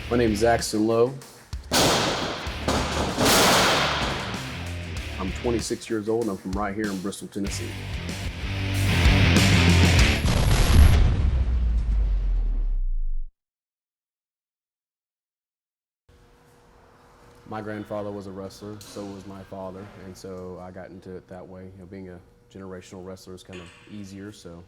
My name is Axton Lowe. I'm 26 years old and I'm from right here in Bristol, Tennessee. My grandfather was a wrestler, so was my father, and so I got into it that way. You know, being a generational wrestler is kind of easier, so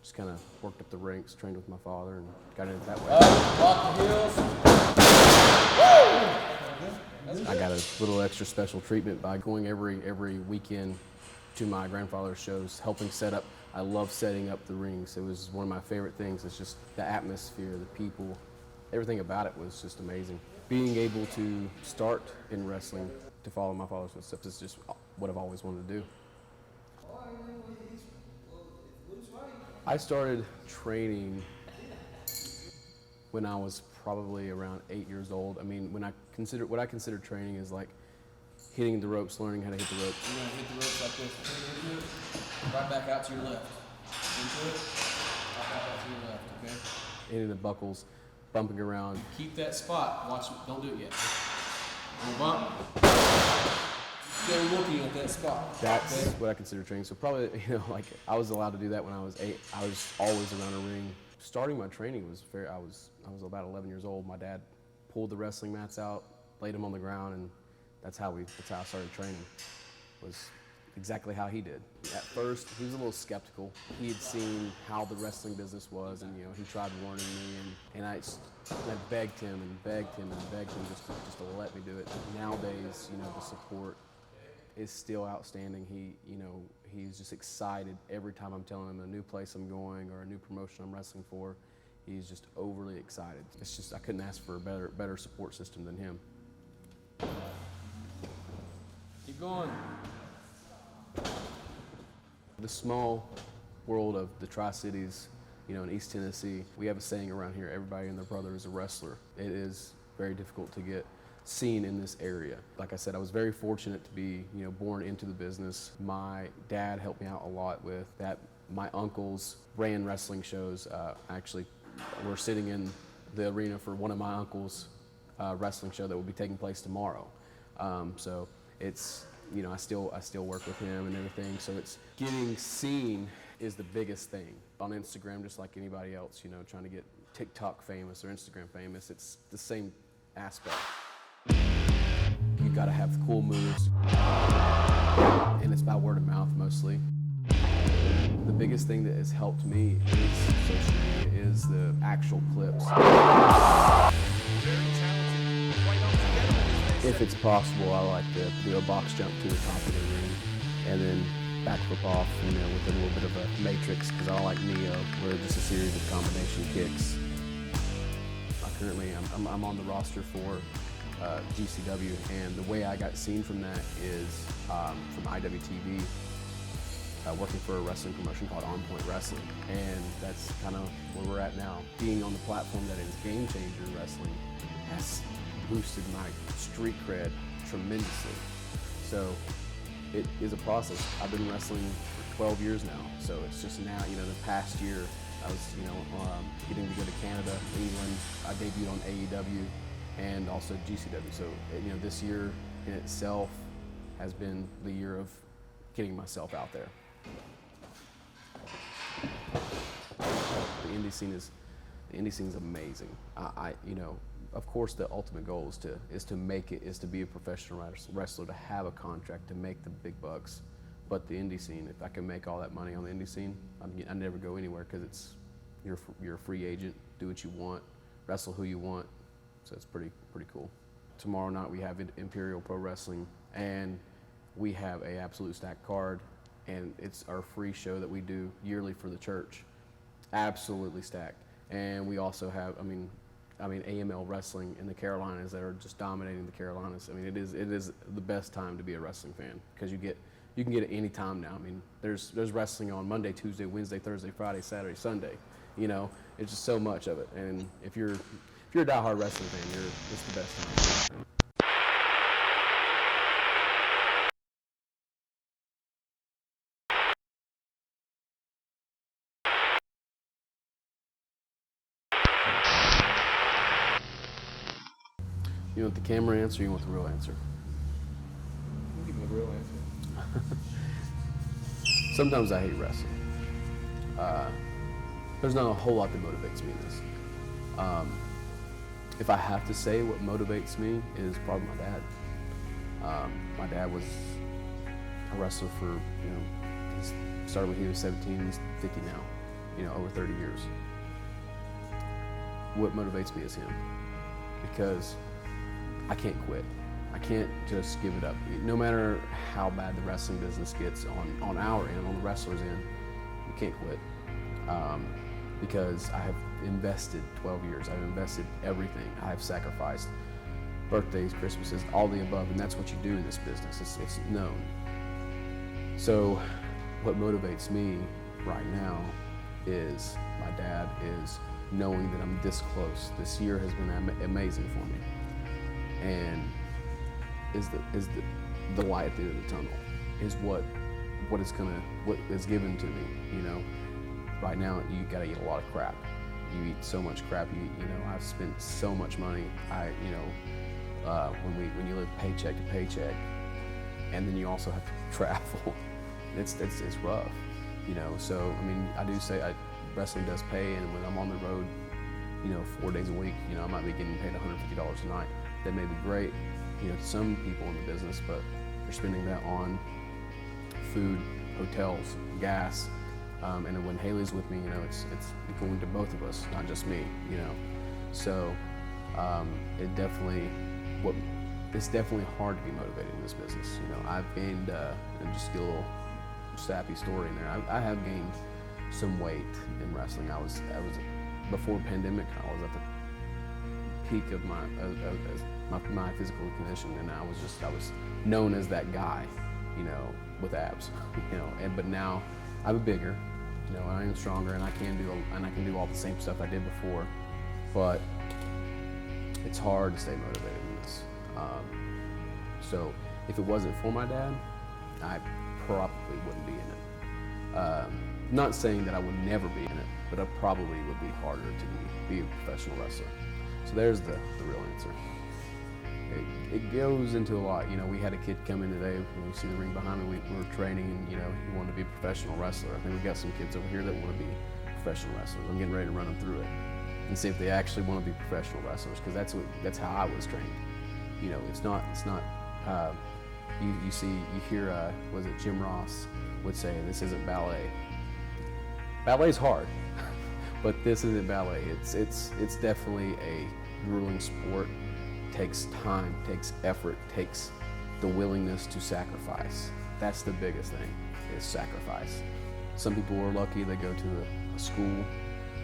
just kind of worked up the ranks, trained with my father, and got into it that way. Lock the heels. I got a little extra special treatment by going every weekend to my grandfather's shows, helping set up. I love setting up the rings. It was one of my favorite things. It's just the atmosphere, the people, everything about it was just amazing. Being able to start in wrestling, to follow my father's footsteps, is just what I've always wanted to do. I started training when I was probably around 8 years old. I mean, what I consider training is like hitting the ropes, learning how to hit the ropes. You're gonna hit the ropes like this. Into it, right back out to your left. Into it, right back out to your left, okay? Hitting the buckles, bumping around. Keep that spot. Watch, don't do it yet. Little bump. Still looking at that spot. That's what I consider training. So probably, like I was allowed to do that when I was 8. I was always around a ring. Starting my training was I was about 11 years old. My dad pulled the wrestling mats out, laid them on the ground, and that's how I started training. Was exactly how he did. At first, he was a little skeptical. He had seen how the wrestling business was, and he tried warning me, and I begged him and begged him and begged him just to let me do it. Nowadays, the support is still outstanding. He's just excited every time I'm telling him a new place I'm going or a new promotion I'm wrestling for. He's just overly excited. It's just I couldn't ask for a better support system than him. Keep going. The small world of the Tri-Cities, in East Tennessee, we have a saying around here: everybody and their brother is a wrestler. It is very difficult to get seen in this area. Like I said, I was very fortunate to be, born into the business. My dad helped me out a lot with that. My uncles ran wrestling shows. Actually, we're sitting in the arena for one of my uncles' wrestling show that will be taking place tomorrow. So it's, I still work with him and everything. So it's getting seen is the biggest thing on Instagram, just like anybody else. Trying to get TikTok famous or Instagram famous. It's the same aspect. You gotta have cool moves, and it's by word of mouth mostly. The biggest thing that has helped me is social media, is the actual clips. If it's possible, I like to do a box jump to the top of the ring, and then backflip off, with a little bit of a matrix, because I like Neo, where it's just a series of combination kicks. Currently, I'm on the roster for GCW, and the way I got seen from that is from IWTV, working for a wrestling promotion called On Point Wrestling, and that's kind of where we're at now. Being on the platform that is Game Changer Wrestling has boosted my street cred tremendously. So it is a process. I've been wrestling for 12 years now, so it's just now, the past year I was, getting to go to Canada, England. I debuted on AEW and also GCW. So, this year in itself has been the year of getting myself out there. The indie scene is amazing. Of course, the ultimate goal is to make it, is to be a professional wrestler, to have a contract, to make the big bucks. But the indie scene, if I can make all that money on the indie scene, I never go anywhere, because you're a free agent, do what you want, wrestle who you want. So it's pretty cool. Tomorrow night we have Imperial Pro Wrestling, and we have a absolute stacked card, and it's our free show that we do yearly for the church. Absolutely stacked. And we also have, AML Wrestling in the Carolinas that are just dominating the Carolinas. It is the best time to be a wrestling fan, because you can get it any time now. There's wrestling on Monday, Tuesday, Wednesday, Thursday, Friday, Saturday, Sunday. It's just so much of it. And if you're a diehard wrestling fan, it's the best time. You want the camera answer or you want the real answer? Give me the real answer. Sometimes I hate wrestling. There's not a whole lot that motivates me in this. If I have to say what motivates me is probably my dad. My dad was a wrestler for, he started when he was 17, he's 50 now, over 30 years. What motivates me is him, because I can't quit. I can't just give it up. No matter how bad the wrestling business gets on our end, on the wrestler's end, you can't quit. Because I have invested 12 years. I've invested everything. I've sacrificed birthdays, Christmases, all the above, and that's what you do in this business. It's known. So what motivates me right now is my dad, is knowing that I'm this close. This year has been amazing for me. And is the light at the end of the tunnel, is what is given to me, Right now, you gotta eat a lot of crap. You eat so much crap. I've spent so much money. When you live paycheck to paycheck, and then you also have to travel, it's rough. So I do say wrestling does pay, and when I'm on the road, 4 days a week, I might be getting paid $150 a night. That may be great, to some people in the business, but you're spending that on food, hotels, gas. And when Haley's with me, it's going to both of us, not just me, So it's definitely hard to be motivated in this business. I've gained, and just a little sappy story in there. I have gained some weight in wrestling. I was before the pandemic. I was at the peak of my physical condition, and I was known as that guy, with abs, but now I'm bigger. I am stronger, and I can do all the same stuff I did before, but it's hard to stay motivated in this. So if it wasn't for my dad, I probably wouldn't be in it. Not saying that I would never be in it, but I probably would be harder to be a professional wrestler. So there's the real answer. It goes into a lot. We had a kid come in today. You see the ring behind me. We were training, and he wanted to be a professional wrestler. I think we got some kids over here that want to be professional wrestlers. I'm getting ready to run them through it and see if they actually want to be professional wrestlers, because that's how I was trained. It's not. You hear was it Jim Ross would say, this isn't ballet. Ballet's hard, but this isn't ballet. It's definitely a grueling sport. Takes time, takes effort, takes the willingness to sacrifice. That's the biggest thing, is sacrifice. Some people are lucky, they go to a school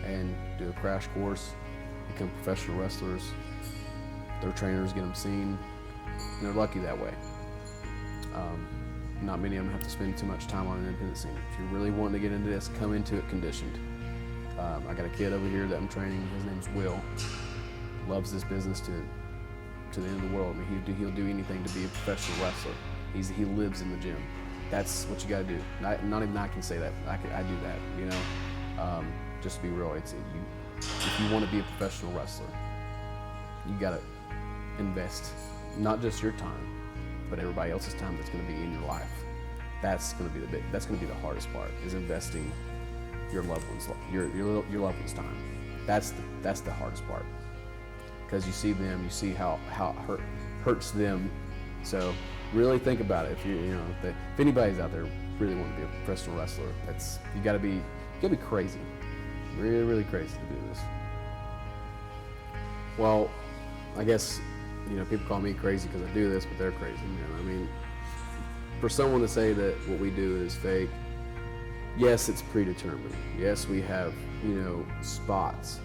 and do a crash course, become professional wrestlers. Their trainers get them seen, and they're lucky that way. Not many of them have to spend too much time on an independent scene. If you're really wanting to get into this, come into it conditioned. I got a kid over here that I'm training, his name's Will. Loves this business to the end of the world. He'll do anything to be a professional wrestler. He lives in the gym. That's what you got to do. Not even I can say that. I do that. Just to be real, if you want to be a professional wrestler, you got to invest not just your time, but everybody else's time that's going to be in your life. That's going to be the hardest part, is investing your loved ones' loved ones' time. That's the hardest part. Because you see them, you see how it hurts them. So really think about it. If anybody's out there really want to be a professional wrestler, you gotta be crazy, really, really crazy to do this. Well, I guess people call me crazy because I do this, but they're crazy. For someone to say that what we do is fake, yes, it's predetermined. Yes, we have spots.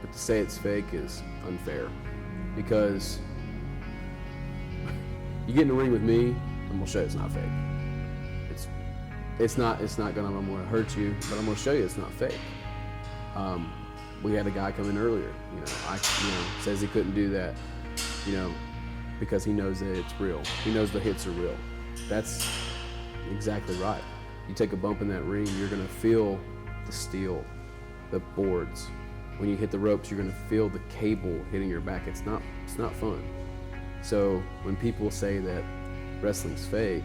But to say it's fake is unfair, because you get in the ring with me, I'm gonna show you it's not fake. I'm gonna hurt you, but I'm gonna show you it's not fake. We had a guy come in earlier, says he couldn't do that, because he knows that it's real. He knows the hits are real. That's exactly right. You take a bump in that ring, you're gonna feel the steel, the boards. When you hit the ropes, you're gonna feel the cable hitting your back. It's not fun. So when people say that wrestling's fake,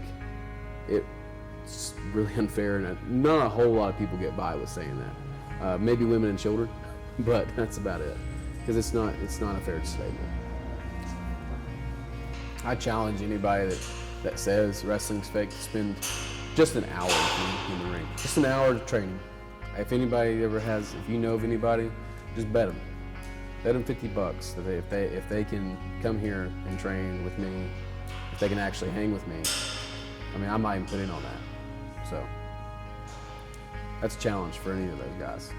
it's really unfair, and not a whole lot of people get by with saying that. Maybe women and children, but that's about it. Because it's not a fair statement. I challenge anybody that says wrestling's fake to spend just an hour in the ring, just an hour of training. If anybody ever has, if you know of anybody, just bet them. Bet them $50 that if they can come here and train with me, if they can actually hang with me. I mean, I might even put in on that. So that's a challenge for any of those guys.